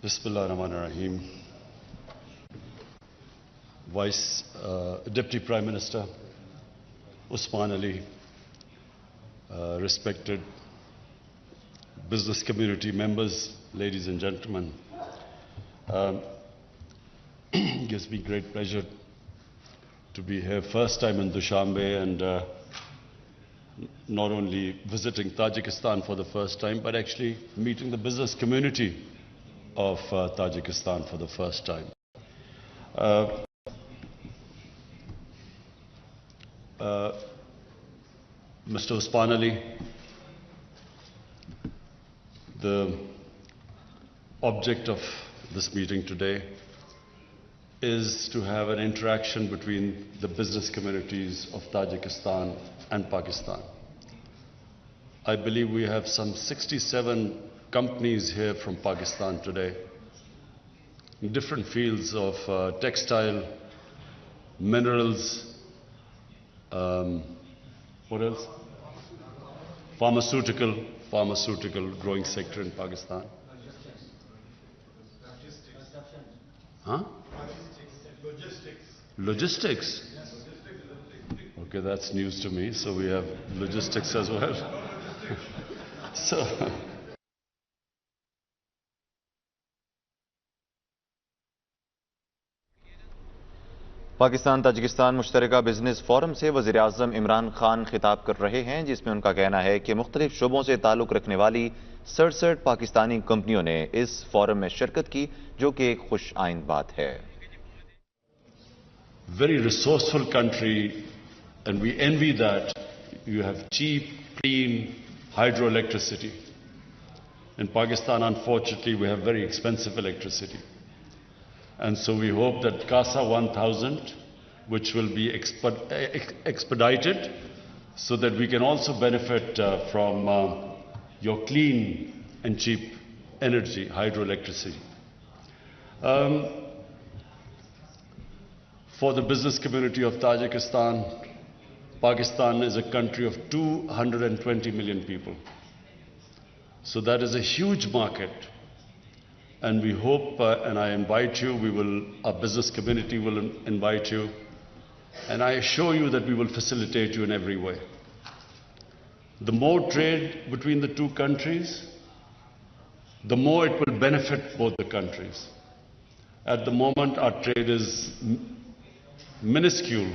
Bismillah ar-Rahman ar-Rahim. Deputy Prime Minister Usman Ali, respected business community members, ladies and gentlemen, gives me great pleasure to be here first time in Dushanbe and not only visiting Tajikistan for the first time, but actually meeting the business community of Tajikistan for the first time. Mr. Usman Ali, the object of this meeting today is to have an interaction between the business communities of Tajikistan and Pakistan. I believe we have some 67 companies here from Pakistan today in different fields of textile, minerals, what else? Pharmaceutical growing sector in Pakistan. Huh? Logistics. Okay, that's news to me. So we have logistics as well. So. Pakistan Tajikistan मुश्तरका business forum से वज़ीर-ए-आज़म इमरान खान खिताब कर रहे हैं, जिसमें उनका कहना है कि मुख्तलिफ शोबों से ताल्लुक़ रखने वाली 67 पाकिस्तानी कंपनियों ने इस फोरम में शिरकत की, जो कि एक खुश आइंद बात है। Very resourceful country, and we envy that. You have cheap, clean hydroelectricity. In Pakistan, unfortunately, we have very expensive electricity. And so we hope that CASA 1000, which will be expedited, so that we can also benefit from your clean and cheap energy, hydroelectricity. For the business community of Tajikistan, Pakistan is a country of 220 million people. So that is a huge market. And we hope, and I invite you, our business community will invite you, and I assure you that we will facilitate you in every way. The more trade between the two countries, the more it will benefit both the countries. At the moment, our trade is minuscule.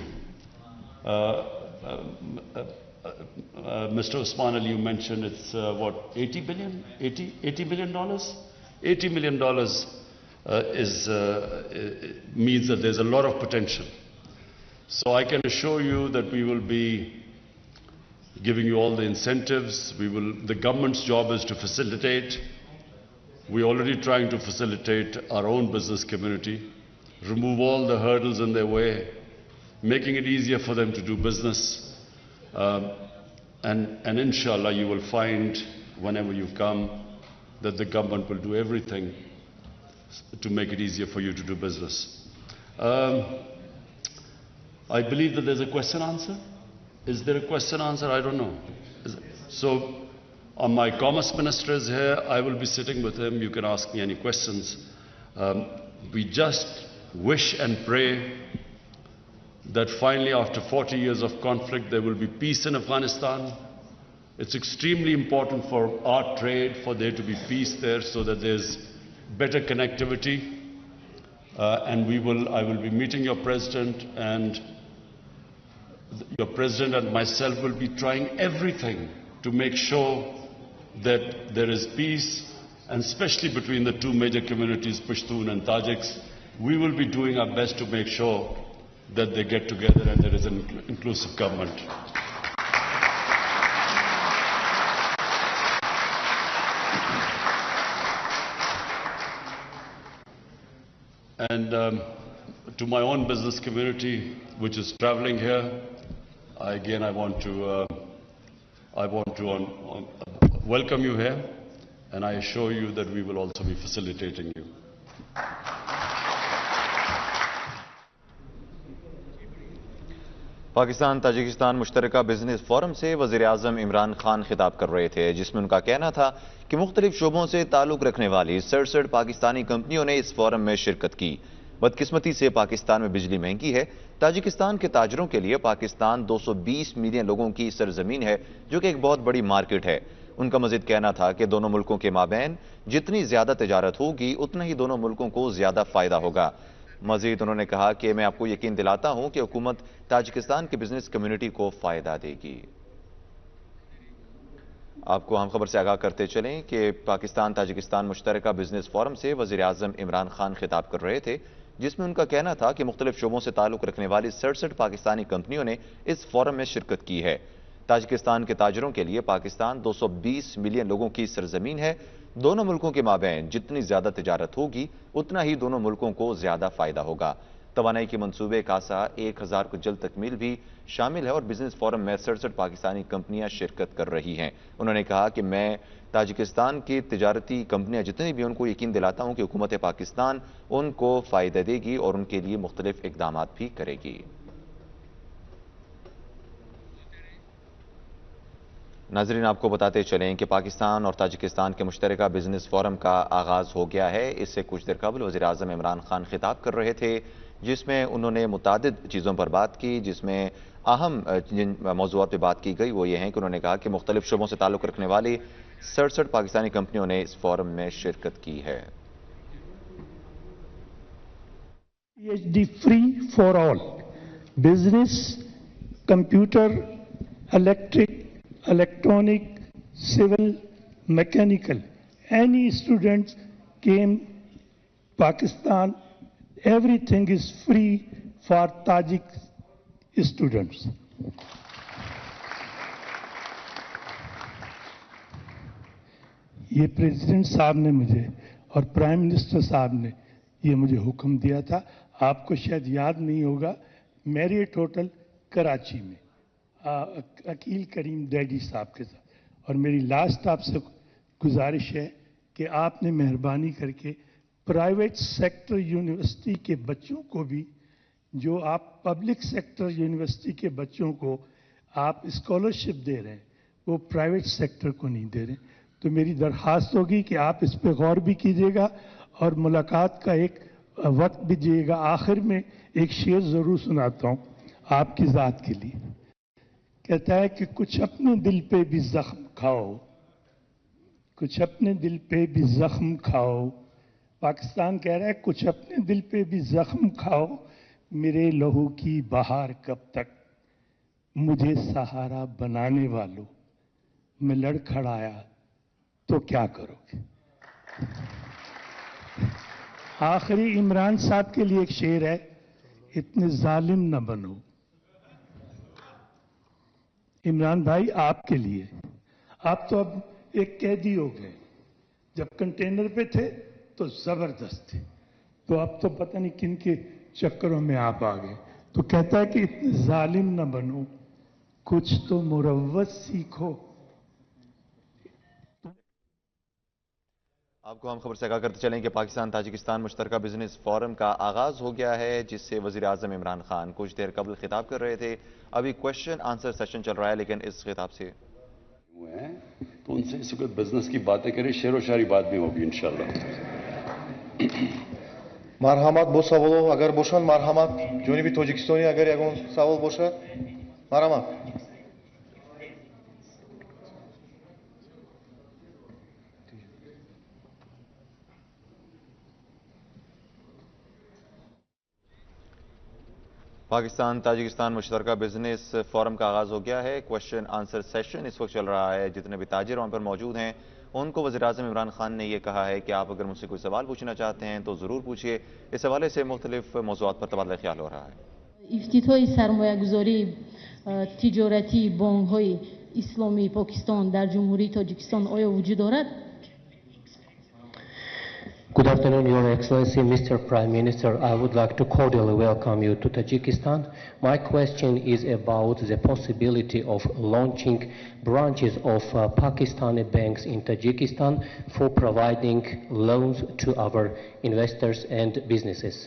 Mr. Usman Ali, you mentioned it's what, 80 billion? $80 billion? $80 million means that there's a lot of potential. So I can assure you that we will be giving you all the incentives. The government's job is to facilitate. We're already trying to facilitate our own business community, remove all the hurdles in their way, making it easier for them to do business. And inshallah, you will find whenever you come that the government will do everything to make it easier for you to do business. I believe that there's a question answer. Is there a question answer? I don't know. So my Commerce Minister is here. I will be sitting with him. You can ask me any questions. We just wish and pray that finally, after 40 years of conflict, there will be peace in Afghanistan. It's extremely important for our trade, for there to be peace there, so that there's better connectivity. And I will be meeting your president, and your president and myself will be trying everything to make sure that there is peace, and especially between the two major communities, Pashtun and Tajiks. We will be doing our best to make sure that they get together and there is an inclusive government. And to my own business community, which is traveling here, I want to welcome you here, and I assure you that we will also be facilitating you. Pakistan Tajikistan مشترکہ business forum سے وزیر اعظم عمران خان خطاب کر رہے تھے، جس میں ان کا کہنا تھا کہ مختلف شعبوں سے تعلق رکھنے والی 67 پاکستانی کمپنیوں نے اس فورم میں شرکت کی۔ بدقسمتی سے پاکستان میں بجلی مہنگی ہے۔ تاجکستان کے تاجروں کے لیے پاکستان 220 ملین لوگوں کی سرزمین ہے، جو کہ ایک بہت بڑی مارکیٹ ہے۔ ان کا مزید کہنا تھا کہ دونوں ملکوں کے مابین جتنی زیادہ تجارت ہوگی اتنا ہی دونوں ملکوں کو زیادہ فائدہ ہوگا۔ مزید انہوں نے کہا کہ میں آپ کو یقین دلاتا ہوں کہ حکومت تاجکستان کی بزنس کمیونٹی کو فائدہ دے گی۔ آپ کو ہم خبر سے آگاہ کرتے چلیں کہ پاکستان تاجکستان مشترکہ بزنس فورم سے وزیر اعظم عمران خان خطاب کر رہے تھے، جس میں ان کا کہنا تھا کہ مختلف شعبوں سے تعلق رکھنے والی 67 پاکستانی کمپنیوں نے اس فورم میں شرکت کی ہے۔ تاجکستان کے تاجروں کے لیے پاکستان 220 ملین لوگوں کی سرزمین ہے۔ دونوں ملکوں کے مابین جتنی زیادہ تجارت ہوگی اتنا ہی دونوں ملکوں کو زیادہ فائدہ ہوگا۔ توانائی کے منصوبے کاسا 1000 کو جلد تکمیل بھی شامل ہے اور بزنس فورم میں 67 پاکستانی کمپنیاں شرکت کر رہی ہیں۔ انہوں نے کہا کہ میں تاجکستان کی تجارتی کمپنیاں جتنی بھی ان کو یقین دلاتا ہوں کہ حکومت پاکستان ان کو فائدہ دے گی اور ان کے لیے مختلف اقدامات بھی کرے گی۔ ناظرین، آپ کو بتاتے چلیں کہ پاکستان اور تاجکستان کے مشترکہ بزنس فورم کا آغاز ہو گیا ہے۔ اس سے کچھ دیر قبل وزیر اعظم عمران خان خطاب کر رہے تھے، جس میں انہوں نے متعدد چیزوں پر بات کی، جس میں اہم جن موضوعات پہ بات کی گئی وہ یہ ہیں کہ انہوں نے کہا کہ مختلف شعبوں سے تعلق رکھنے والی 67 پاکستانی کمپنیوں نے اس فورم میں شرکت کی ہے۔ PhD free for all. Business, computer, electric, electronic, civil, mechanical. Any students came Pakistan, everything is free for Tajik students. یہ پریزیڈنٹ صاحب نے مجھے اور پرائم منسٹر صاحب نے یہ مجھے حکم دیا تھا۔ آپ کو شاید یاد نہیں ہوگا، میریٹ ہوٹل کراچی میں عقیل کریم ڈیڈی صاحب کے ساتھ، اور میری لاسٹ آپ سے گزارش ہے کہ آپ نے مہربانی کر کے پرائیویٹ سیکٹر یونیورسٹی کے بچوں کو بھی، جو آپ پبلک سیکٹر یونیورسٹی کے بچوں کو آپ اسکالرشپ دے رہے ہیں، وہ پرائیویٹ سیکٹر کو نہیں دے رہے ہیں۔ تو میری درخواست ہوگی کہ آپ اس پہ غور بھی کیجیے گا اور ملاقات کا ایک وقت بھی دیجیے گا۔ آخر میں ایک شعر ضرور سناتا ہوں آپ کی ذات کے لیے۔ کہتا ہے کہ کچھ اپنے دل پہ بھی زخم کھاؤ، کچھ اپنے دل پہ بھی زخم کھاؤ۔ پاکستان کہہ رہا ہے کچھ اپنے دل پہ بھی زخم کھاؤ، میرے لہو کی بہار کب تک، مجھے سہارا بنانے والوں، میں لڑ کھڑایا تو کیا کرو گے۔ آخری عمران صاحب کے لیے ایک شعر ہے، اتنے ظالم نہ بنو۔ عمران بھائی آپ کے لیے، آپ تو اب ایک قیدی ہو گئے، جب کنٹینر پہ تھے تو زبردست تھے، تو اب تو پتہ نہیں کن کے چکروں میں آپ آ گئے۔ تو کہتا ہے کہ اتنے ظالم نہ بنو، کچھ تو مروت سیکھو۔ آپ کو ہم خبر سے آگاہ کرتے چلیں کہ پاکستان تاجکستان مشترکہ بزنس فورم کا آغاز ہو گیا ہے، جس سے وزیر اعظم عمران خان کچھ دیر قبل خطاب کر رہے تھے۔ ابھی کوشچن آنسر سیشن چل رہا ہے، لیکن اس خطاب سے تو ان سے اس وقت بزنس کی باتیں کریں، شعر و شاعری بات بھی ہوگی انشاءاللہ۔ Marhamat bu savolu agar boşan marhamat Cönubi Tojikistoni agar yagon savol boşa marhamat. Pakistan Tajikistan مشترکہ بزنس فورم کا آغاز ہو گیا ہے۔ کوشچن آنسر سیشن اس وقت چل رہا ہے۔ جتنے بھی تاجر وہاں پر موجود ہیں ان کو وزیر اعظم عمران خان نے یہ کہا ہے کہ آپ اگر مجھ سے کوئی سوال پوچھنا چاہتے ہیں تو ضرور پوچھیے۔ اس حوالے سے مختلف موضوعات پر تبادلہ خیال ہو رہا ہے۔ افتتاح سرمایه‌گذاری تجارتی بانک‌های اسلامی پاکستان در جمهوری تاجیکستان آیا وجود دارد؟ Good afternoon, Your Excellency, Mr. Prime Minister. I would like to cordially welcome you to Tajikistan. My question is about the possibility of launching branches of Pakistani banks in Tajikistan for providing loans to our investors and businesses.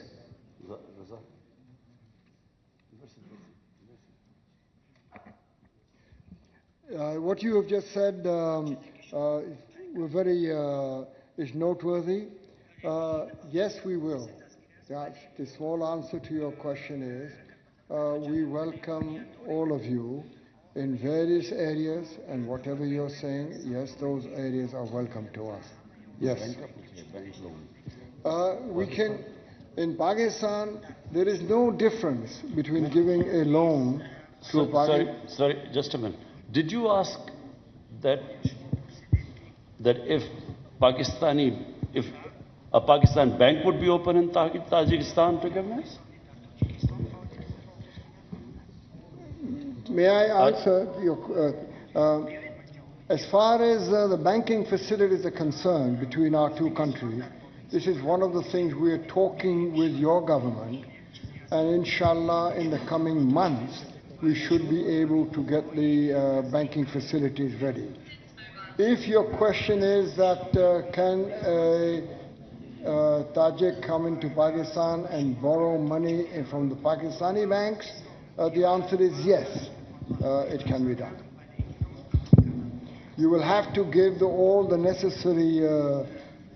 What you have just said is noteworthy. Yes, we will. The small answer to your question is we welcome all of you in various areas, and whatever you're saying, yes, those areas are welcome to us. Yes. We can, in Pakistan, there is no difference between giving a loan to a Pakistan. Sorry, just a minute. Did you ask that if a Pakistan bank would be open in Tajikistan to give this? May I answer your as far as the banking facilities are concerned between our two countries, this is one of the things we are talking with your government, and inshallah in the coming months we should be able to get the banking facilities ready. If your question is that can a Tajik come into Pakistan and borrow money from the Pakistani banks, the answer is yes, it can be done. You will have to give all the necessary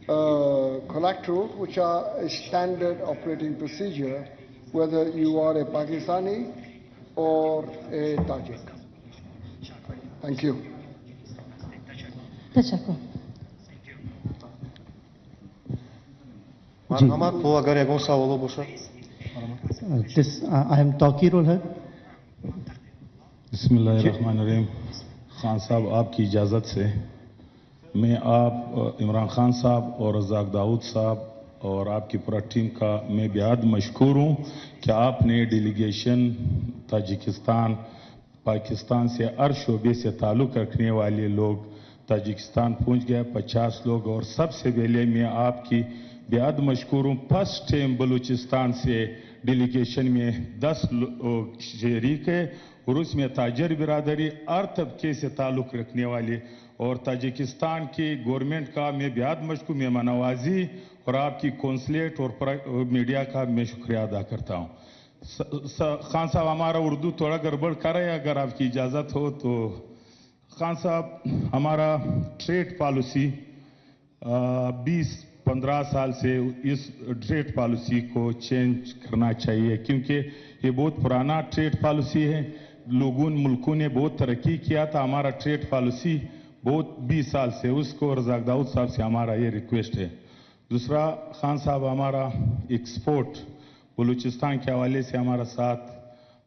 collateral, which are a standard operating procedure, whether you are a Pakistani or a Tajik. Thank you. تشکر. مرحمت bu agar egon savol bo'lsa. I am Tawqirul Haq. बिस्मिल्लाहिर्रहमानिर्रहीम. खान साहब, आपकी इजाज़त से मैं आप इमरान खान साहब और रज़ाक दाऊद साहब और आपकी पूरा टीम का मैं बेहद मशकूर हूँ कि आपने डेलीगेशन ताजिकिस्तान पाकिस्तान से हर शोबे से ताल्लुक़ रखने वाले लोग ताजिकिस्तान पहुँच गए 50 लोग, और सबसे पहले मैं आपकी बेहद मशकूर हूँ। फर्स्ट टाइम बलूचिस्तान से डेलीगेशन में 10 लोग शरीक है और उसमें ताजर बिरादरी हर तबके से ताल्लुक़ रखने वाले, और ताजिकिस्तान की गवर्नमेंट का मैं बेहद मशकूर, मेहमान नवाजी और आपकी कौंसलेट और मीडिया का मैं शुक्रिया अदा करता हूँ। खान साहब, हमारा उर्दू थोड़ा गड़बड़ कर रहा है, अगर आपकी इजाज़त हो तो। खान साहब, हमारा ट्रेड पॉलिसी 20-15 साल से इस ट्रेड पॉलिसी को चेंज करना चाहिए, क्योंकि ये बहुत पुराना ट्रेड पॉलिसी है। मुल्कों ने बहुत तरक्की किया था, हमारा ट्रेड पॉलिसी बहुत 20 साल से, उसको रज़ाक दाऊद साहब से हमारा ये रिक्वेस्ट है। दूसरा, खान साहब, हमारा एक्सपोर्ट बलूचिस्तान के हवाले से हमारा साथ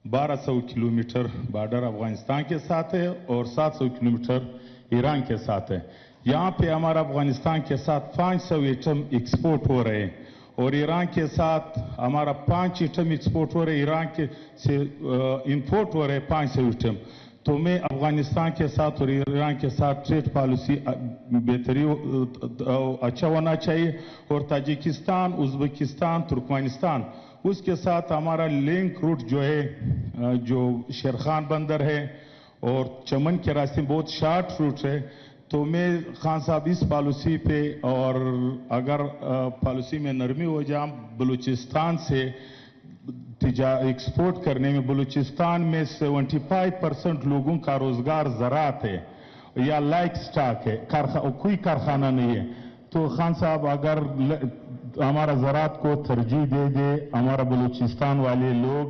1200 किलोमीटर बॉर्डर अफगानिस्तान के साथ है और 700 किलोमीटर ईरान के साथ है। यहाँ पे हमारा अफगानिस्तान के साथ 500 आइटम एक्सपोर्ट हो रहे हैं और ईरान के साथ हमारा 5 आइटम एक्सपोर्ट हो रहे हैं, ईरान के से इंपोर्ट हो रहे हैं 500 आइटम। तो मैं अफगानिस्तान के साथ और ईरान के साथ ट्रेड पॉलिसी बेहतरी अच्छा होना चाहिए, और ताजिकिस्तान, उज़्बेकिस्तान, तुर्कमेनिस्तान उसके साथ हमारा लिंक रूट जो है, जो शेरखान बंदर है और चमन के रास्ते बहुत शार्ट रूट है। तो मैं खान साहब इस पॉलिसी पे, और अगर पॉलिसी में नरमी हो जाए, बलूचिस्तान से एक्सपोर्ट करने में, बलूचिस्तान में 75% लोगों का रोजगार ज़राअत है या लाइक स्टॉक है, कोई कारखाना नहीं है। तो खान साहब, अगर हमारा ज़राअत को तरजीह दे दे हमारा बलूचिस्तान वाले लोग,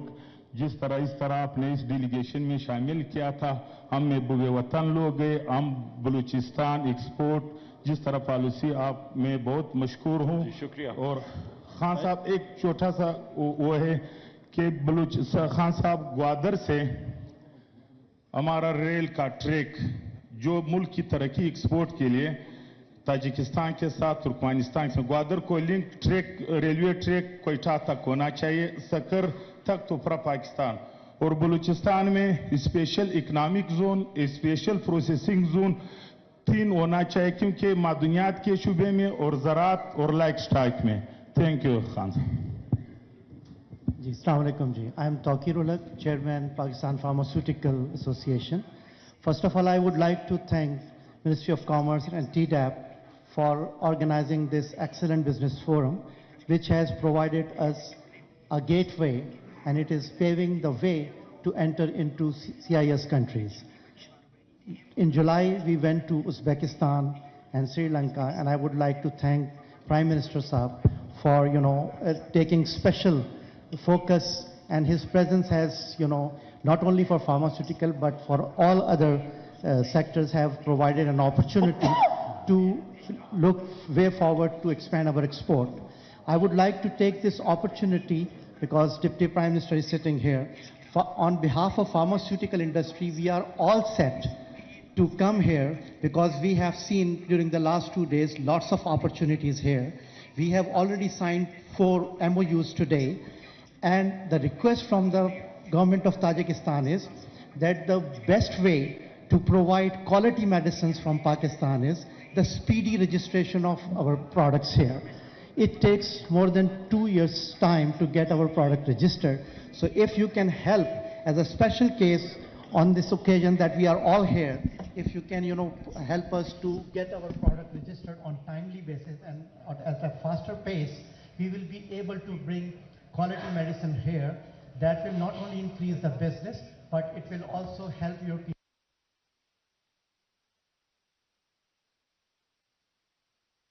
जिस तरह इस तरह आपने इस डेलीगेशन में शामिल किया था, हम में बुगे वतन लोग गए, हम बलूचिस्तान एक्सपोर्ट जिस तरह पॉलिसी आप मैं बहुत मशकूर हूँ। शुक्रिया। और खान साहब, एक छोटा सा वो है कि खान साहब, ग्वादर से हमारा रेल का ट्रैक जो मुल्क की तरक्की एक्सपोर्ट के लिए ताजिकिस्तान के साथ तुर्कमेनिस्तान से, ग्वादर को link track, railway track Quetta तक होना चाहिए, सकर तक तो पूरा पाकिस्तान, और बलूचिस्तान में special economic zone, special processing zone 3 होना चाहिए, क्योंकि मादनियात के शुबे में और ज़राअत और लाइक स्टॉक में। थैंक यू खान साहब। जी, अस्सलाम वालेकुम जी। I am Tawqirul Haq, Chairman, Pakistan Pharmaceutical Association. First of all, I would like to thank Ministry of Commerce and TDAP for organizing this excellent business forum, which has provided us a gateway, and it is paving the way to enter into CIS countries. In July, we went to Uzbekistan and Sri Lanka, and I would like to thank Prime Minister Saab for, taking special focus, and his presence has, not only for pharmaceutical, but for all other sectors have provided an opportunity to look way forward to expand our export. I would like to take this opportunity, because Deputy Prime Minister is sitting here, on behalf of pharmaceutical industry, we are all set to come here because we have seen during the last 2 days lots of opportunities here. We have already signed 4 MOUs today, and the request from the government of Tajikistan is that the best way to provide quality medicines from Pakistan is the speedy registration of our products here. It takes more than 2 years' time to get our product registered. So if you can help as a special case on this occasion that we are all here, if you can, help us to get our product registered on timely basis and at a faster pace, we will be able to bring quality medicine here that will not only increase the business, but it will also help your people.